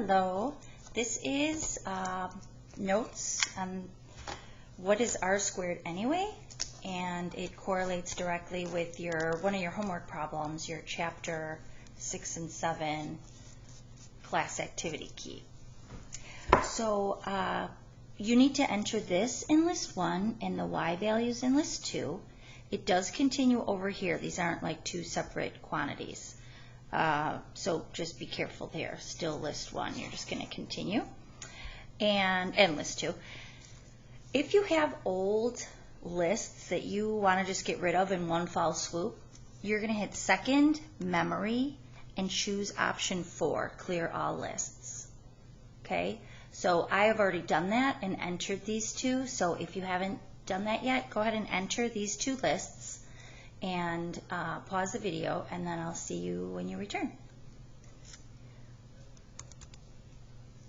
Hello, this is notes on what is R squared anyway, and it correlates directly with one of your homework problems, your chapter 6 and 7 class activity key. So you need to enter this in list 1 and the y values in list 2. It does continue over here. These aren't like two separate quantities. So just be careful there. Still list 1. You're just going to continue. And list 2. If you have old lists that you want to just get rid of in one foul swoop, you're going to hit second, memory, and choose option 4, clear all lists. Okay? So I have already done that and entered these two. So if you haven't done that yet, go ahead and enter these two lists and pause the video, and then I'll see you when you return.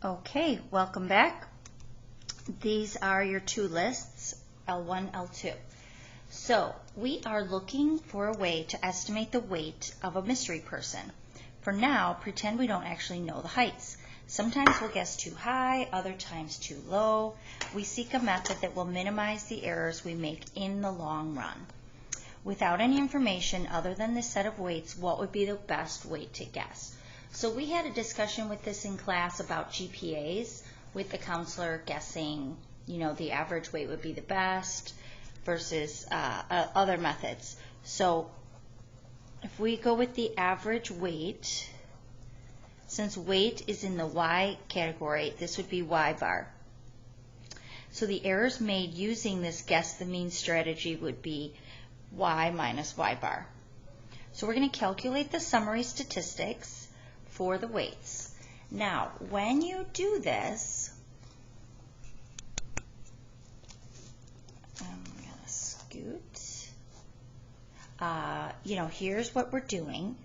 Okay, welcome back. These are your two lists, L1, L2. So we are looking for a way to estimate the weight of a mystery person. For now, pretend we don't actually know the heights. Sometimes we'll guess too high, other times too low. We seek a method that will minimize the errors we make in the long run. Without any information other than this set of weights, what would be the best weight to guess? So we had a discussion with this in class about GPAs, with the counselor guessing, the average weight would be the best versus other methods. So if we go with the average weight, since weight is in the Y category, this would be Y bar. So the errors made using this guess the mean strategy would be Y minus Y bar. So we're going to calculate the summary statistics for the weights. Now, when you do this, I'm going to scoot. Here's what we're doing.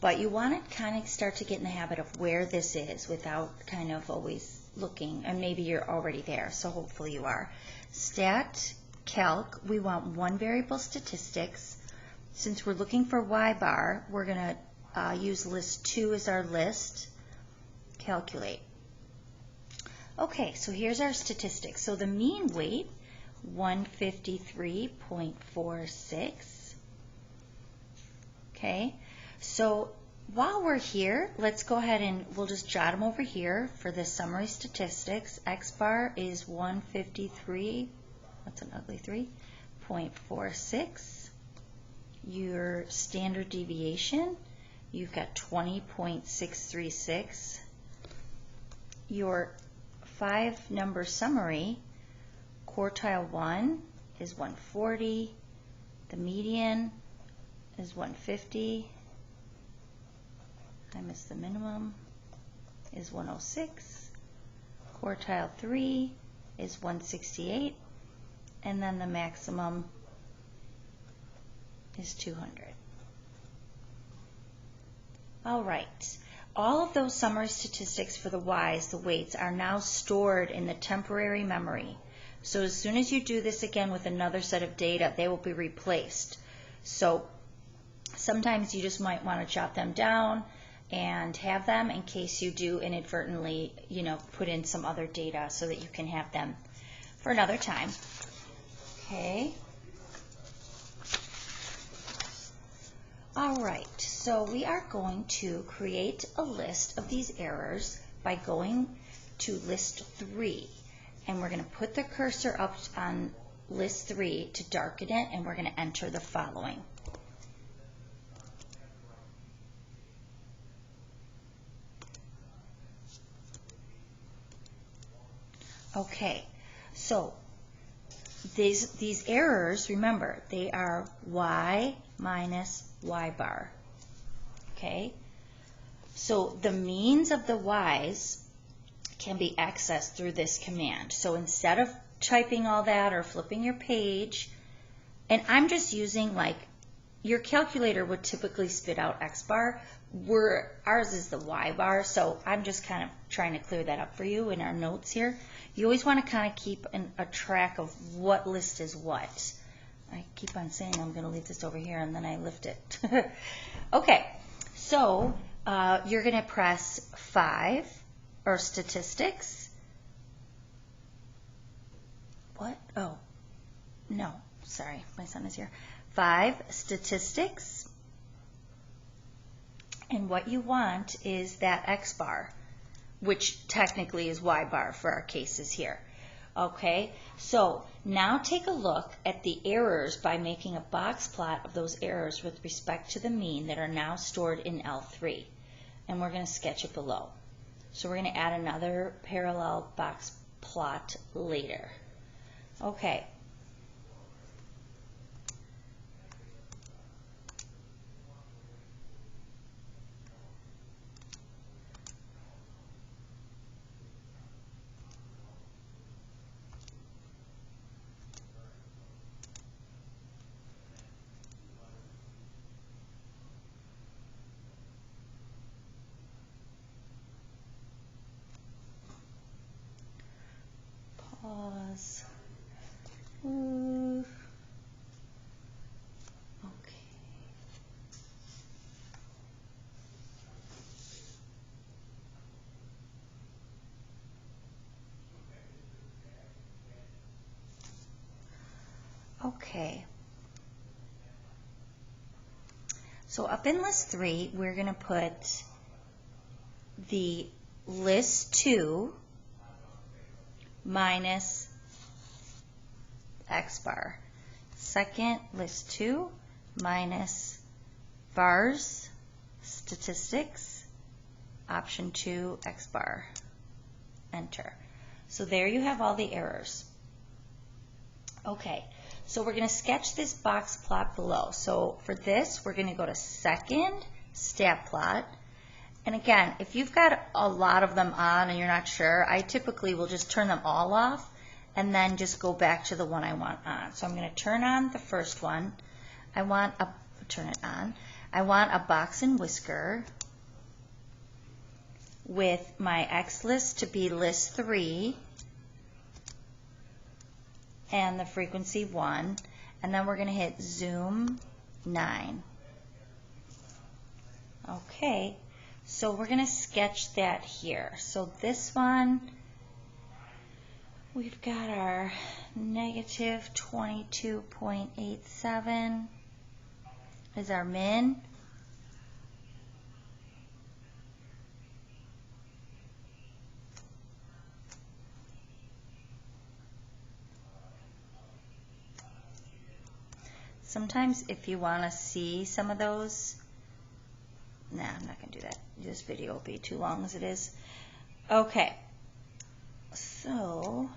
But you want to kind of start to get in the habit of where this is without kind of always looking, and maybe you're already there, so hopefully you are. Stat calc, we want one variable statistics. Since we're looking for Y bar, we're going to use list 2 as our list. Calculate. Okay, so here's our statistics. So the mean weight, 153.46. Okay, so while we're here, let's go ahead and we'll just jot them over here for the summary statistics. X bar is 153. That's an ugly 3.46. Your standard deviation, you've got 20.636. Your 5-number summary, quartile 1 is 140. The median is 150. I missed the minimum, is 106. Quartile 3 is 168. And then the maximum is 200. All right. All of those summary statistics for the Y's, the weights, are now stored in the temporary memory. So as soon as you do this again with another set of data, they will be replaced. So sometimes you just might want to jot them down and have them in case you do inadvertently, put in some other data so that you can have them for another time. Okay. All right, so we are going to create a list of these errors by going to list 3. And we're going to put the cursor up on list 3 to darken it, and we're going to enter the following. Okay, so these errors, remember, they are Y minus Y bar. Okay, so the means of the Y's can be accessed through this command. So instead of typing all that or flipping your page, and I'm just using, like, your calculator would typically spit out X bar, ours is the Y bar, so I'm just kind of trying to clear that up for you in our notes here. You always want to kind of keep a track of what list is what. I keep on saying I'm going to leave this over here, and then I lift it. Okay, so you're going to press 5 or statistics. What? Oh, no, sorry, my son is here. 5, statistics. And what you want is that X bar, which technically is Y bar for our cases here. Okay, so now take a look at the errors by making a box plot of those errors with respect to the mean that are now stored in L3. And we're going to sketch it below. So we're going to add another parallel box plot later. Okay. Pause. Ooh. Okay. Okay. So up in list 3, we're going to put the list 2 minus X bar. Second, list 2 minus bars, statistics, option 2, X bar. Enter. So there you have all the errors. Okay, so we're going to sketch this box plot below. So for this, we're going to go to second, stat plot. And again, if you've got a lot of them on and you're not sure, I typically will just turn them all off and then just go back to the one I want on. So I'm going to turn on the first one. Turn it on. I want a box and whisker with my X list to be list 3 and the frequency 1. And then we're going to hit zoom 9. Okay. So we're going to sketch that here. So this one, we've got our negative 22.87 is our min. Sometimes if you want to see some of those, nah, I'm not going to do that. This video will be too long as it is. Okay, so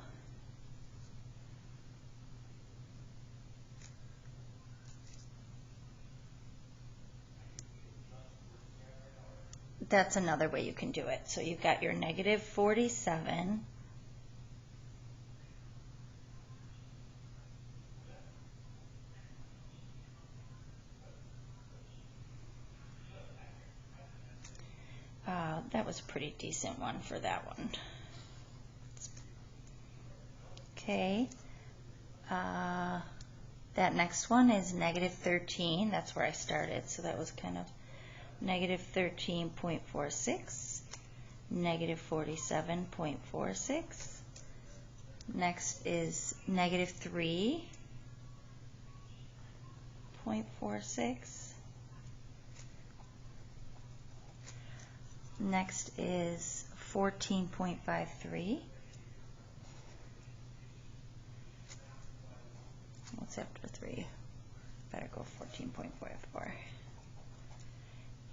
that's another way you can do it. So you've got your negative 47 that was a pretty decent one for that one. Okay. That next one is negative 13. That's where I started. So that was kind of negative 13.46, negative 47.46. Next is negative 3.46. Next is 14.53. What's after 3? Better go 14.54.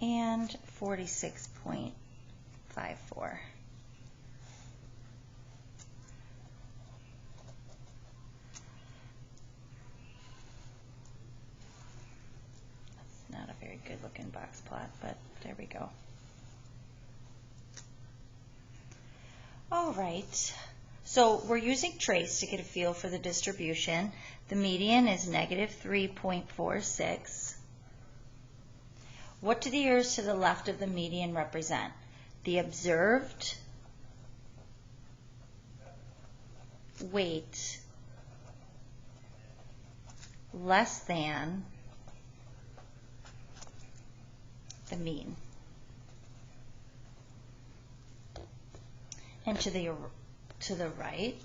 And 46.54. That's not a very good looking box plot, but there we go. All right, so we're using trace to get a feel for the distribution. The median is negative 3.46. What do the errors to the left of the median represent? The observed weight less than the mean. And to the right,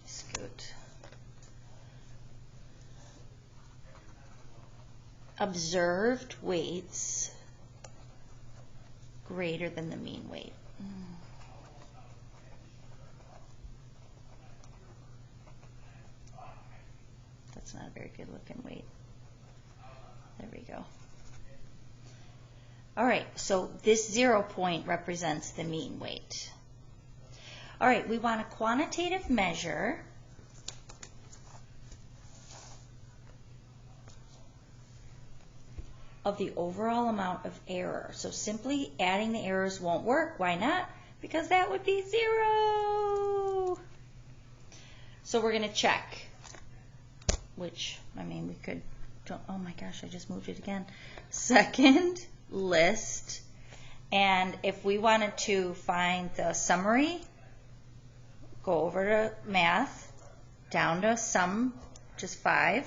scoot. Observed weights greater than the mean weight. That's not a very good looking weight. There we go. All right, so this 0 point represents the mean weight. All right, we want a quantitative measure of the overall amount of error. So simply adding the errors won't work. Why not? Because that would be 0. So we're going to check, which, I mean, we could, oh my gosh, I just moved it again. Second list. And if we wanted to find the summary, go over to math, down to sum, just 5,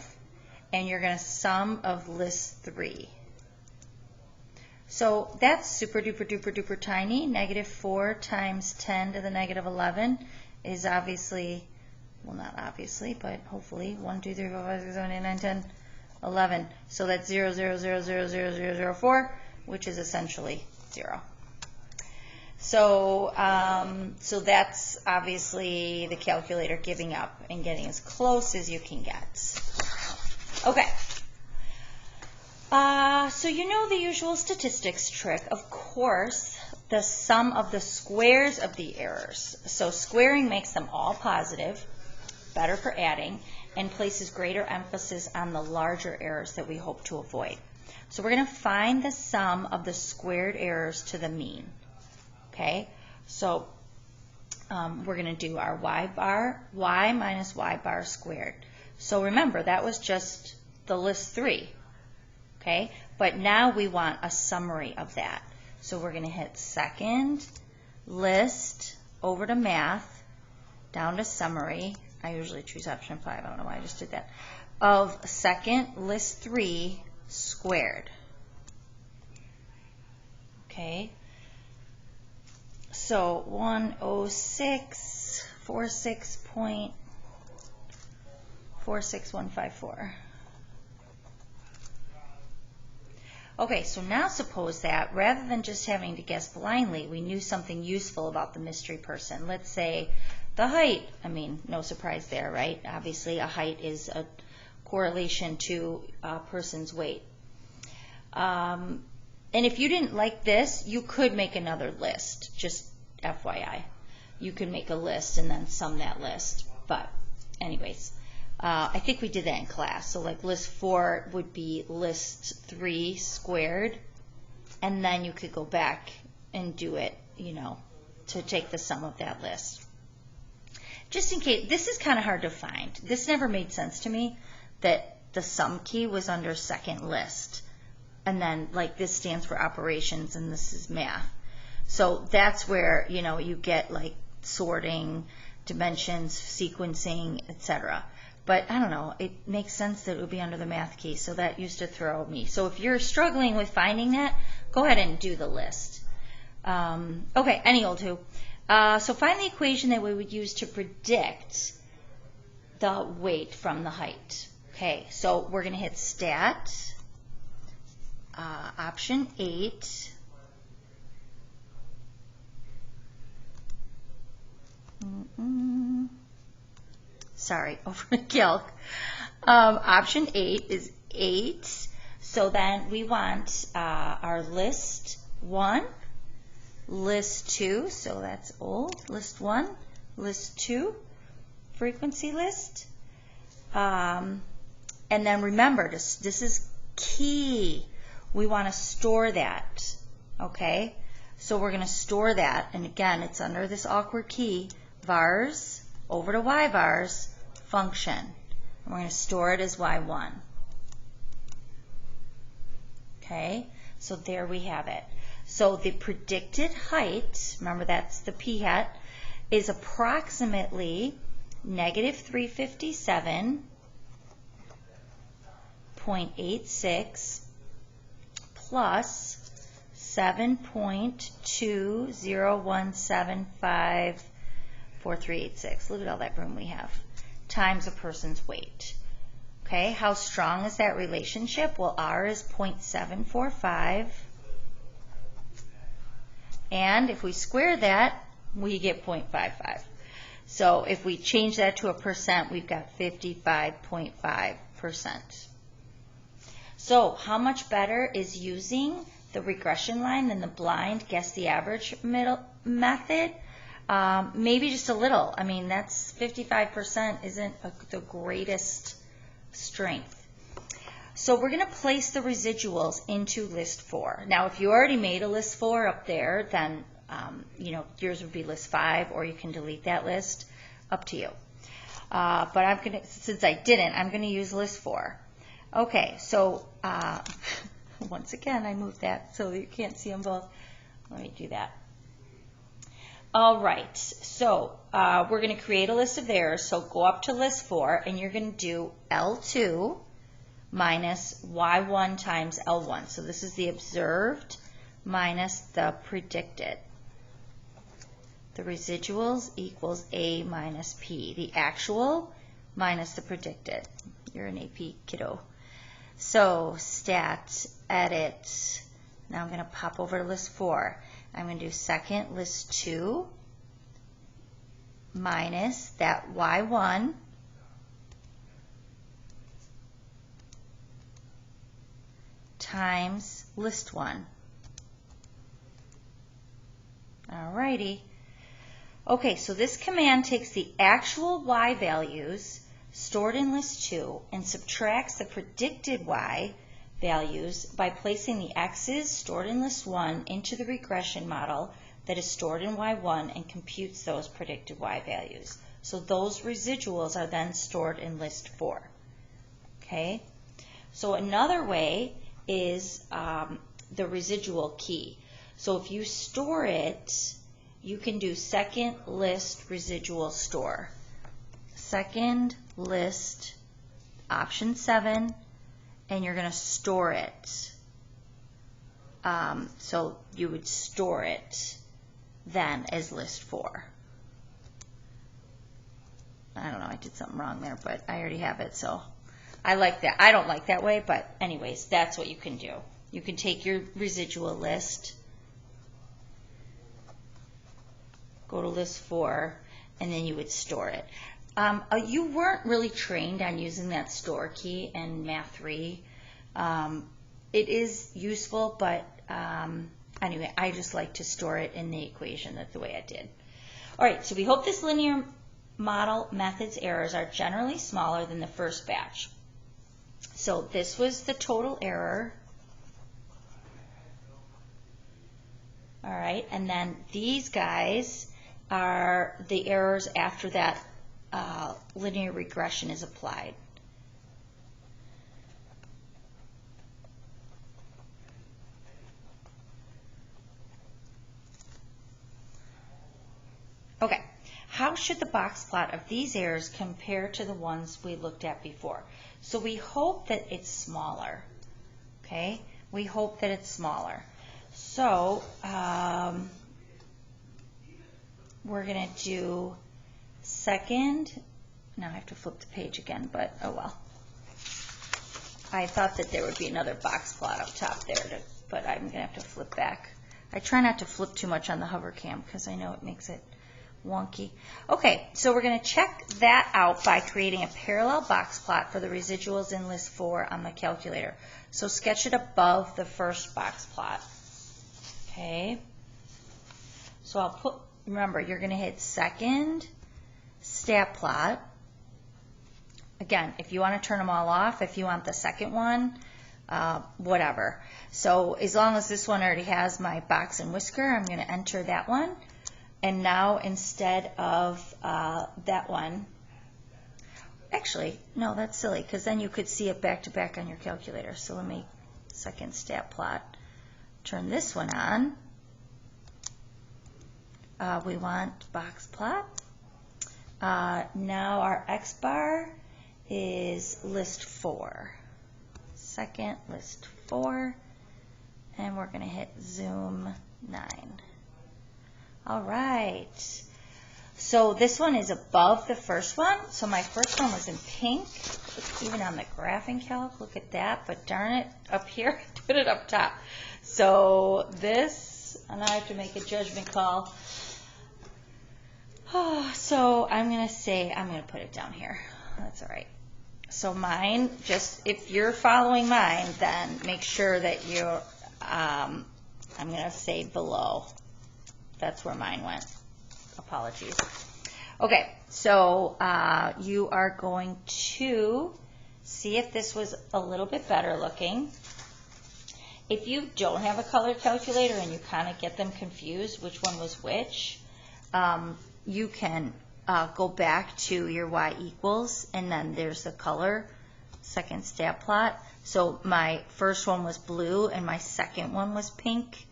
and you're going to sum of list 3. So that's super duper duper duper tiny. -4 times 10 to the -11 is obviously, well, not obviously, but hopefully 1, 2, 3, 4, 5, 6, 7, 8, 9, 10, 11. So that's 0, 0, 0, 0, 0, 0, 0, 4, which is essentially 0. So, so that's obviously the calculator giving up and getting as close as you can get. Okay. So you know the usual statistics trick. Of course, the sum of the squares of the errors. So squaring makes them all positive, better for adding, and places greater emphasis on the larger errors that we hope to avoid. So we're going to find the sum of the squared errors to the mean. Okay, so we're going to do our y minus y bar squared. So remember, that was just the list 3. Okay, but now we want a summary of that. So we're going to hit second list, over to math, down to summary. I usually choose option 5. I don't know why I just did that. Of second list 3 squared. Okay. So 106.46154. Okay, so now suppose that rather than just having to guess blindly, we knew something useful about the mystery person. Let's say the height. I mean, no surprise there, right? Obviously, a height is a correlation to a person's weight. And if you didn't like this, you could make another list, just FYI. You could make a list and then sum that list. But anyways, I think we did that in class. So like list 4 would be list 3 squared, and then you could go back and do it, you know, to take the sum of that list. Just in case, this is kind of hard to find. This never made sense to me that the sum key was under second list. And then like this stands for operations and this is math. So that's where, you know, you get like sorting, dimensions, sequencing, etc. But I don't know, it makes sense that it would be under the math key, so that used to throw me. So if you're struggling with finding that, go ahead and do the list. Okay, any old who. So find the equation that we would use to predict the weight from the height. Okay, so we're going to hit stat, option 8. Sorry, over calc. Option 8 is 8. So then we want our list 1, list 2, so that's old, list 1, list 2, frequency list. And then remember, this is key. We want to store that, okay? So we're going to store that, and again, it's under this awkward key, vars, over to y vars, function. And we're going to store it as y1. Okay, so there we have it. So the predicted height, remember that's the p hat, is approximately negative 357.86 plus 7.20175 4386. Look at all that room we have. Times a person's weight. Okay, how strong is that relationship? Well, R is 0.745. And if we square that, we get 0.55. So if we change that to a percent, we've got 55.5%. So how much better is using the regression line than the blind guess the average method? Maybe just a little. I mean, that's 55% isn't the greatest strength. So we're going to place the residuals into list 4. Now, if you already made a list 4 up there, then yours would be list 5, or you can delete that list. Up to you. But I'm going to, since I didn't, I'm going to use list 4. Okay, so once again, I moved that so you can't see them both. Let me do that. All right, so we're going to create a list of errors. So go up to list 4, and you're going to do L2 minus Y1 times L1. So this is the observed minus the predicted. The residuals equals A minus P. The actual minus the predicted. You're an AP kiddo. So stat, edit. Now I'm going to pop over to list 4. I'm going to do second list 2 minus that Y1 times list 1. Alrighty. Okay, so this command takes the actual Y values stored in list 2 and subtracts the predicted Y values by placing the X's stored in list 1 into the regression model that is stored in Y1 and computes those predicted Y values. So those residuals are then stored in list 4. Okay? So another way is the residual key. So if you store it, you can do second list residual store. Second list, option 7, and you're going to store it. So you would store it then as list 4. I don't know, I did something wrong there, but I already have it, so I like that. I don't like that way, but anyways, that's what you can do. You can take your residual list, go to list 4, and then you would store it. You weren't really trained on using that store key in Math 3. It is useful, but anyway, I just like to store it in the equation. That's the way I did. All right, so we hope this linear model method's errors are generally smaller than the first batch. So this was the total error. All right, and then these guys are the errors after that linear regression is applied. Okay, how should the box plot of these errors compare to the ones we looked at before? So we hope that it's smaller, okay? We hope that it's smaller. So we're going to do second. Now I have to flip the page again, but oh well. I thought that there would be another box plot up top there, but I'm going to have to flip back. I try not to flip too much on the hover cam because I know it makes it wonky. Okay, so we're going to check that out by creating a parallel box plot for the residuals in list 4 on the calculator. So sketch it above the first box plot. Okay, so I'll put, remember, you're going to hit second stat plot. Again, if you want to turn them all off, if you want the second one, whatever. So as long as this one already has my box and whisker, I'm going to enter that one. And now instead of that one, actually, no, that's silly, because then you could see it back to back on your calculator. So let me, second stat plot, turn this one on. We want box plot. Now our X bar is list 4. Second list 4. And we're going to hit zoom 9. All right. So this one is above the first one. So my first one was in pink. Even on the graphing calc, look at that. But darn it, up here, I put it up top. So this, and I have to make a judgment call. So I'm going to say, I'm going to put it down here. That's all right. So mine, just if you're following mine, then make sure that you're, I'm going to say below. That's where mine went. Apologies. Okay, so you are going to see if this was a little bit better looking. If you don't have a color calculator and you kind of get them confused, which one was which, you can go back to your y equals, and then there's the color, second stat plot. So my first one was blue and my second one was pink.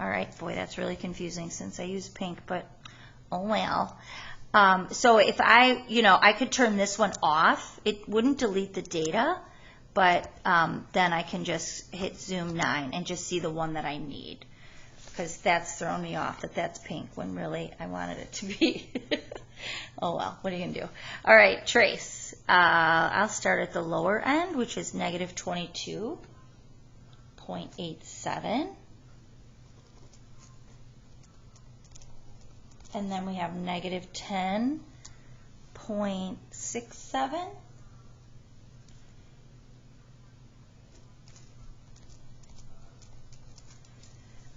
All right, boy, that's really confusing since I use pink, but oh well. So if I could turn this one off. It wouldn't delete the data, but then I can just hit zoom 9 and just see the one that I need, because that's thrown me off that that's pink when really I wanted it to be. Oh well, what are you going to do? All right, trace. I'll start at the lower end, which is negative 22.87. And then we have negative 10.67.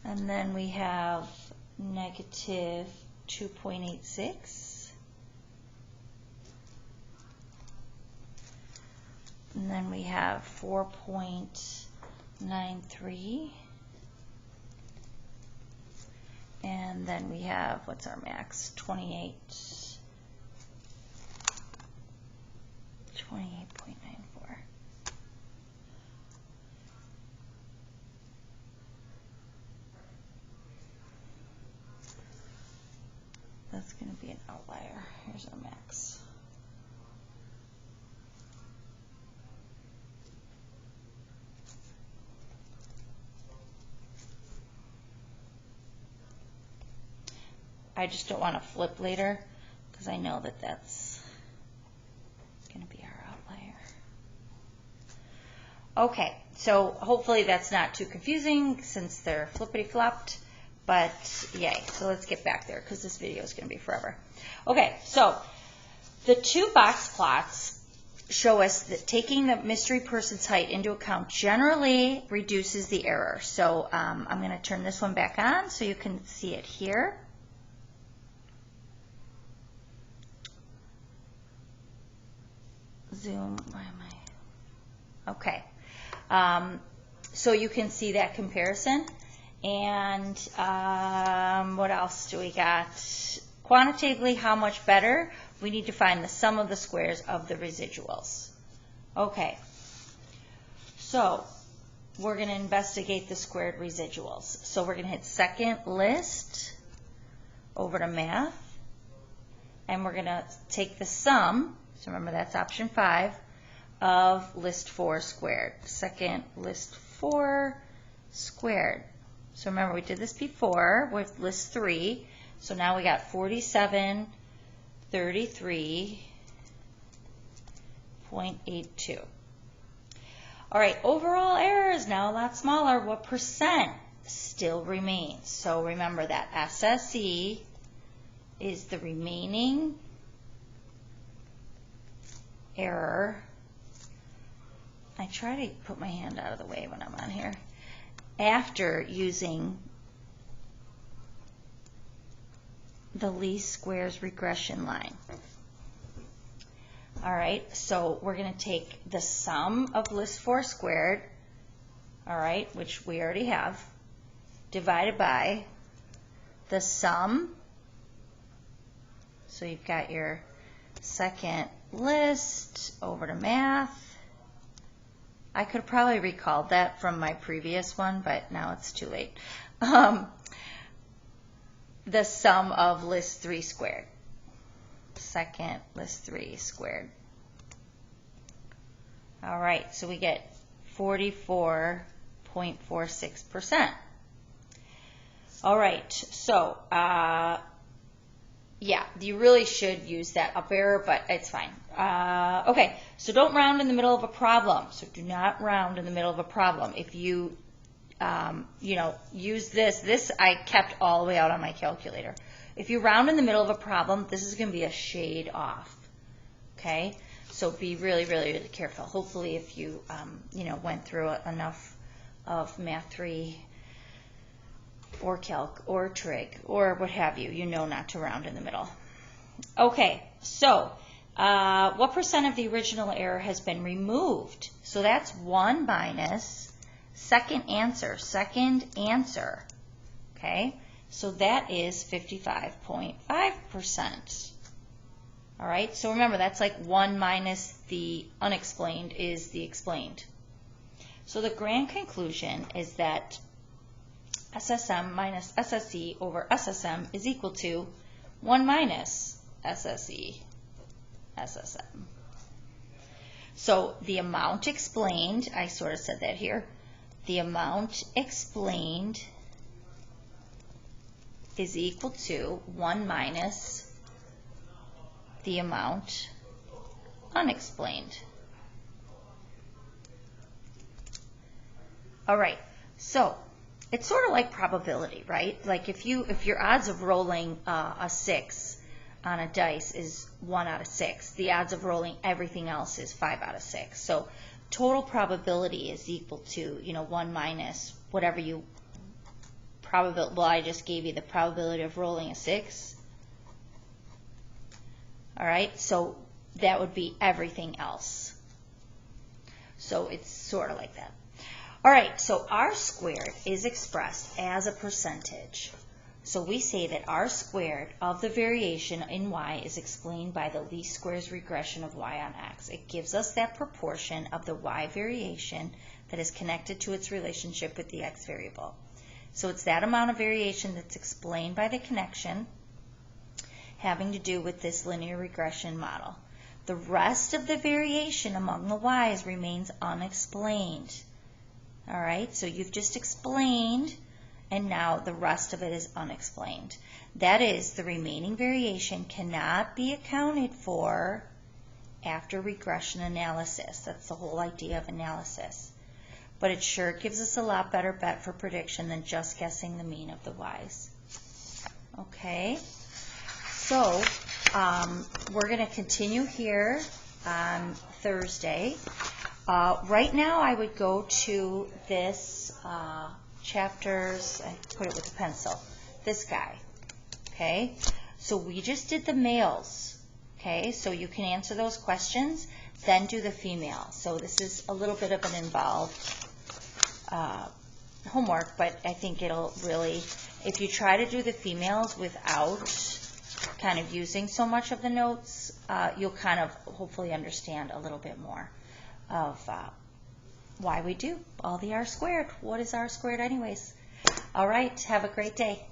And then we have negative 2.86. And then we have 4.93. And then we have, what's our max? 28.94. That's going to be an outlier. Here's our max. I just don't want to flip later because I know that that's going to be our outlier. Okay, so hopefully that's not too confusing since they're flippity-flopped, but yay. So let's get back there because this video is going to be forever. Okay, so the two box plots show us that taking the mystery person's height into account generally reduces the error. So I'm going to turn this one back on so you can see it here. Zoom, where am I? Okay. So you can see that comparison. And what else do we got? Quantitatively, how much better? We need to find the sum of the squares of the residuals. Okay. So we're going to investigate the squared residuals. So we're going to hit second list, over to math, and we're going to take the sum. So remember, that's option 5 of list 4 squared. Second list 4 squared. So remember, we did this before with list 3. So now we got 4733.82. All right, overall error is now a lot smaller. What percent still remains? So remember that SSE is the remaining error. I try to put my hand out of the way when I'm on here. After using the least squares regression line. All right, so we're going to take the sum of list 4 squared, all right, which we already have, divided by the sum. So you've got your second list, over to math. I could probably recall that from my previous one, but now it's too late. The sum of list 3 squared. Second list 3 squared. All right, so we get 44.46%. All right, so Yeah, you really should use that up arrow, but it's fine. Okay, so don't round in the middle of a problem. So do not round in the middle of a problem. If you, use this I kept all the way out on my calculator. If you round in the middle of a problem, this is going to be a shade off. Okay, so be really, really, really careful. Hopefully, if you, went through enough of Math 3 or Calc or Trig or what have you, you know not to round in the middle. Okay, so what percent of the original error has been removed? So that's 1 minus second answer. Okay, so that is 55.5%. All right, so remember that's like 1 minus the unexplained is the explained. So the grand conclusion is that SSM minus SSE over SSM is equal to 1 minus SSE SSM. So the amount explained, I sort of said that here, the amount explained is equal to 1 minus the amount unexplained. All right, so it's sort of like probability, right? Like if your odds of rolling a 6 on a dice is 1 out of 6, the odds of rolling everything else is 5 out of 6. So total probability is equal to 1 minus whatever you probability. Well, I just gave you the probability of rolling a 6. All right, so that would be everything else. So it's sort of like that. All right, so R squared is expressed as a percentage. So we say that R squared of the variation in y is explained by the least squares regression of y on x. It gives us that proportion of the y variation that is connected to its relationship with the x variable. So it's that amount of variation that's explained by the connection having to do with this linear regression model. The rest of the variation among the y's remains unexplained. All right, so you've just explained, and now the rest of it is unexplained. That is, the remaining variation cannot be accounted for after regression analysis. That's the whole idea of analysis. But it sure gives us a lot better bet for prediction than just guessing the mean of the y's. Okay, so we're going to continue here on Thursday. Right now I would go to this chapters, I put it with a pencil, this guy, okay? So we just did the males, okay? So you can answer those questions, then do the female. So this is a little bit of an involved homework, but I think it'll really, if you try to do the females without kind of using so much of the notes, you'll kind of hopefully understand a little bit more of why we do all the R squared. What is R squared anyways? All right, have a great day.